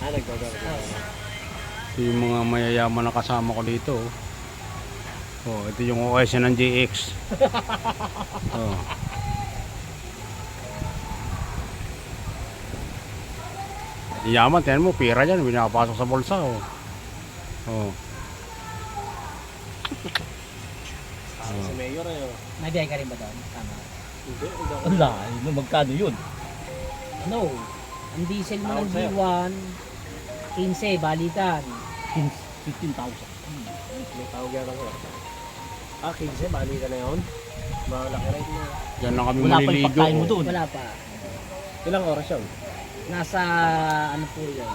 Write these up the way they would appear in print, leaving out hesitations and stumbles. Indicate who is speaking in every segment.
Speaker 1: Nagdodoro.
Speaker 2: Ito yung mga mayayaman na kasama ko dito. Oh, ito yung OS ng GX. Oh. Yaman, tiyan mo, pira dyan, pinapasok sa bulsa. Oh. Oh.
Speaker 1: Si Mayor eh.
Speaker 3: May biyay ka rin ba doon? Tama.
Speaker 1: Hindi, hindi ako.
Speaker 4: Wala, magkano yun?
Speaker 3: Ano? Ang diesel mo ng
Speaker 1: Tawag sa'yo.
Speaker 3: G1, 15, balikan.
Speaker 4: 15,000.
Speaker 1: May tawag yan ako. 15, bali ka na yun. Malaki rin na.
Speaker 2: Yan lang kami
Speaker 4: Wala pa yung
Speaker 2: maliligo.
Speaker 4: pagkain mo
Speaker 2: Oh.
Speaker 4: doon.
Speaker 3: Wala pa.
Speaker 1: Ilang oras yun?
Speaker 3: Nasa, ano po yun?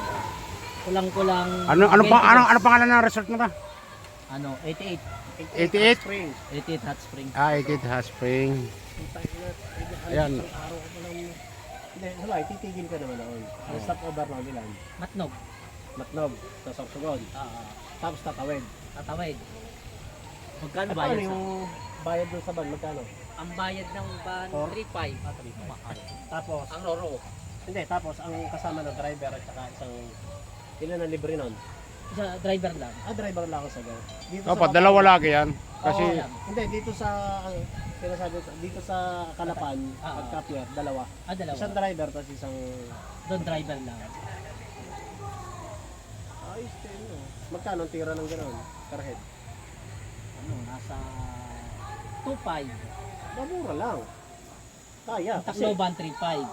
Speaker 3: Kulang-kulang.
Speaker 2: Ano
Speaker 3: 20
Speaker 2: ano pangalan ng resort mo ta?
Speaker 4: Ano, 88.
Speaker 2: 88?
Speaker 1: Springs.
Speaker 4: 88 Hot Spring.
Speaker 2: Ah, 88 Hot Spring. Ayan.
Speaker 1: Araw ko pa lang. Hindi, wala, titigil ka naman noon. Ang stop over na ilan?
Speaker 3: Matnog.
Speaker 1: Matnog, sa Sorsogon. Tapos tatawid.
Speaker 3: Tatawid.
Speaker 4: Magkano
Speaker 1: At
Speaker 4: ba
Speaker 1: ano
Speaker 4: yan?
Speaker 1: yung bayad dun sa van? Magkano?
Speaker 3: Ang bayad ng van,
Speaker 1: Or?
Speaker 3: 3.5.
Speaker 1: Tapos,
Speaker 3: Ang roro.
Speaker 1: hindi, tapos ang kasama ng driver at saka isang, ilan ang libre nun?
Speaker 3: Sa driver lang.
Speaker 1: Driver lang ako sa go. Dito
Speaker 2: Dapat
Speaker 1: Bataan-
Speaker 2: dalawa lagi yan. Kasi
Speaker 1: Oo, hindi, dito sa, sinasabi ko, dito sa Kalapan, pagka-pier, dalawa.
Speaker 3: Dalawa.
Speaker 1: Isang driver, tapos isang,
Speaker 3: Doon driver lang.
Speaker 1: ayos din, no? Magkano ang tira ng gano'n? Per head?
Speaker 3: Ano, nasa 2.5.
Speaker 1: Mura lang. Kaya,
Speaker 3: Ang
Speaker 1: kasi,
Speaker 3: Tacloban 3.5.